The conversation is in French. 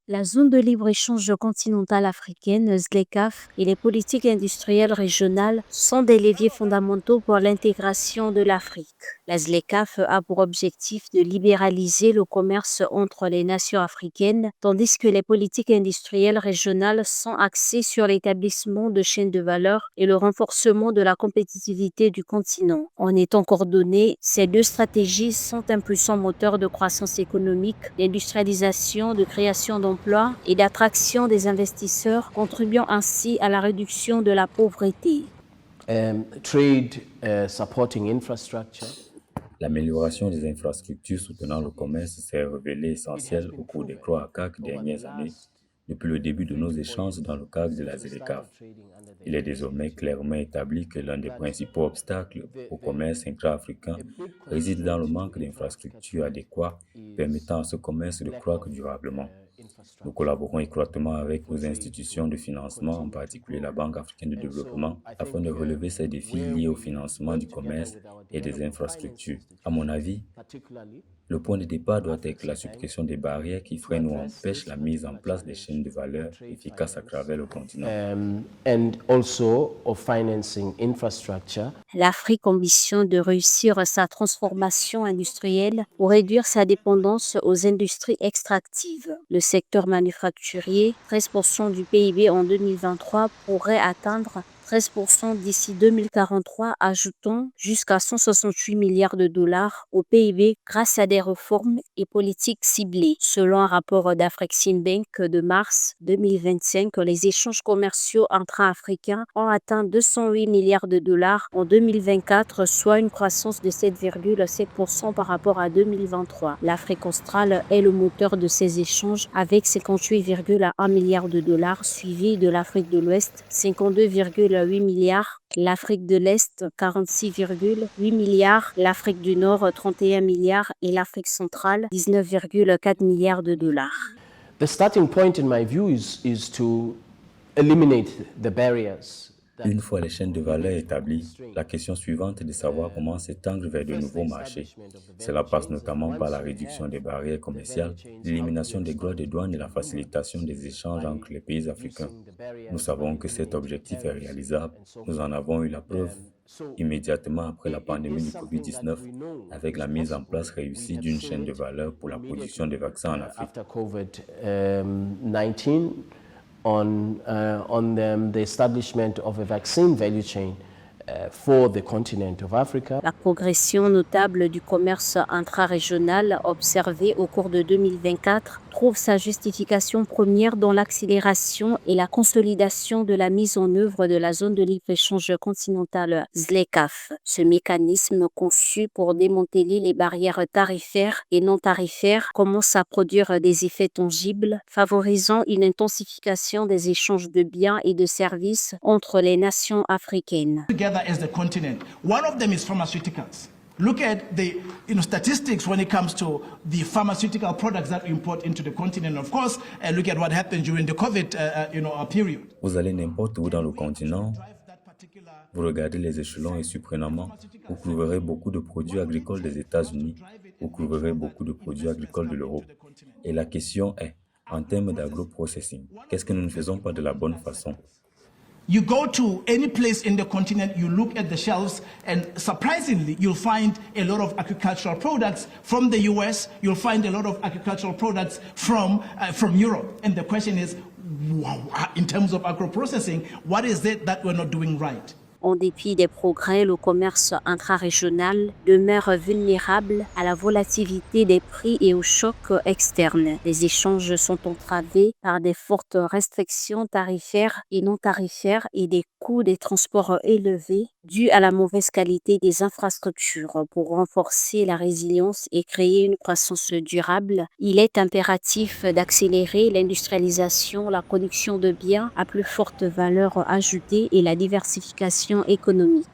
La zone de libre-échange continentale africaine, ZLECAf, et les politiques industrielles régionales sont des leviers fondamentaux pour l'intégration de l'Afrique. La ZLECAf a pour objectif de libéraliser le commerce entre les nations africaines, tandis que les politiques industrielles régionales sont axées sur l'établissement de chaînes de valeur et le renforcement de la compétitivité du continent. En étant coordonnées, ces deux stratégies sont un puissant moteur de croissance économique, d'industrialisation, de création d'emplois et d'attraction des investisseurs, contribuant ainsi à la réduction de la pauvreté. Trade supporting infrastructure. L'amélioration des infrastructures soutenant le commerce s'est révélée essentielle au cours des 3 à 4 dernières années, depuis le début de nos échanges dans le cadre de la ZLECAf. Il est désormais clairement établi que l'un des principaux obstacles au commerce intra-africain réside dans le manque d'infrastructures adéquates permettant à ce commerce de croître durablement. Nous collaborons étroitement avec nos institutions de financement, en particulier la Banque africaine de développement, afin de relever ces défis liés au financement du commerce et des infrastructures. À mon avis, le point de départ doit être la suppression des barrières qui freinent ou empêchent la mise en place des chaînes de valeur efficaces à travers le continent. And also of financing infrastructure. L'Afrique ambitionne de réussir sa transformation industrielle pour réduire sa dépendance aux industries extractives. Le secteur manufacturier, 13% du PIB en 2023, pourrait atteindre 13% d'ici 2043, ajoutant jusqu'à 168 milliards de dollars au PIB grâce à des réformes et politiques ciblées. Selon un rapport d'Afreximbank de mars 2025, les échanges commerciaux intra-africains ont atteint 208 milliards de dollars en 2024, soit une croissance de 7,7% par rapport à 2023. L'Afrique australe est le moteur de ces échanges avec 58,1 milliards de dollars, suivi de l'Afrique de l'Ouest, 52,8 milliards, l'Afrique de l'Est 46,8 milliards, l'Afrique du Nord 31 milliards et l'Afrique centrale 19,4 milliards de dollars. The starting point, in my view, is to eliminate the barriers. Une fois les chaînes de valeur établies, la question suivante est de savoir comment s'étendre vers de nouveaux marchés. Cela passe notamment par la réduction des barrières commerciales, l'élimination des droits de douane et la facilitation des échanges entre les pays africains. Nous savons que cet objectif est réalisable. Nous en avons eu la preuve immédiatement après la pandémie du Covid-19 avec la mise en place réussie d'une chaîne de valeur pour la production de vaccins en Afrique. After COVID-19, on the establishment of a vaccine value chain for the continent of Africa. La progression notable du commerce intra-régional observée au cours de 2024 trouve sa justification première dans l'accélération et la consolidation de la mise en œuvre de la zone de libre-échange continentale ZLECAf. Ce mécanisme conçu pour démanteler les barrières tarifaires et non tarifaires commence à produire des effets tangibles, favorisant une intensification des échanges de biens et de services entre les nations africaines. Together as the continent. One of them is pharmaceuticals. Look at the statistics when it comes to the pharmaceutical products that we import into the continent. Of course, look at what happened during the COVID period. Vous allez n'importe où dans le continent, vous regardez les échelons et surprenamment, vous trouverez beaucoup de produits agricoles des États-Unis, vous trouverez beaucoup de produits agricoles de l'Europe. Et la question est, en termes d'agro-processing, qu'est-ce que nous ne faisons pas de la bonne façon? You go to any place in the continent, you look at the shelves, and surprisingly, you'll find a lot of agricultural products from the US. You'll find a lot of agricultural products from Europe. And the question is, in terms of agro-processing, what is it that we're not doing right? En dépit des progrès, le commerce intra-régional demeure vulnérable à la volatilité des prix et aux chocs externes. Les échanges sont entravés par des fortes restrictions tarifaires et non tarifaires et des coûts des transports élevés dus à la mauvaise qualité des infrastructures. Pour renforcer la résilience et créer une croissance durable, il est impératif d'accélérer l'industrialisation, la production de biens à plus forte valeur ajoutée et la diversification économique.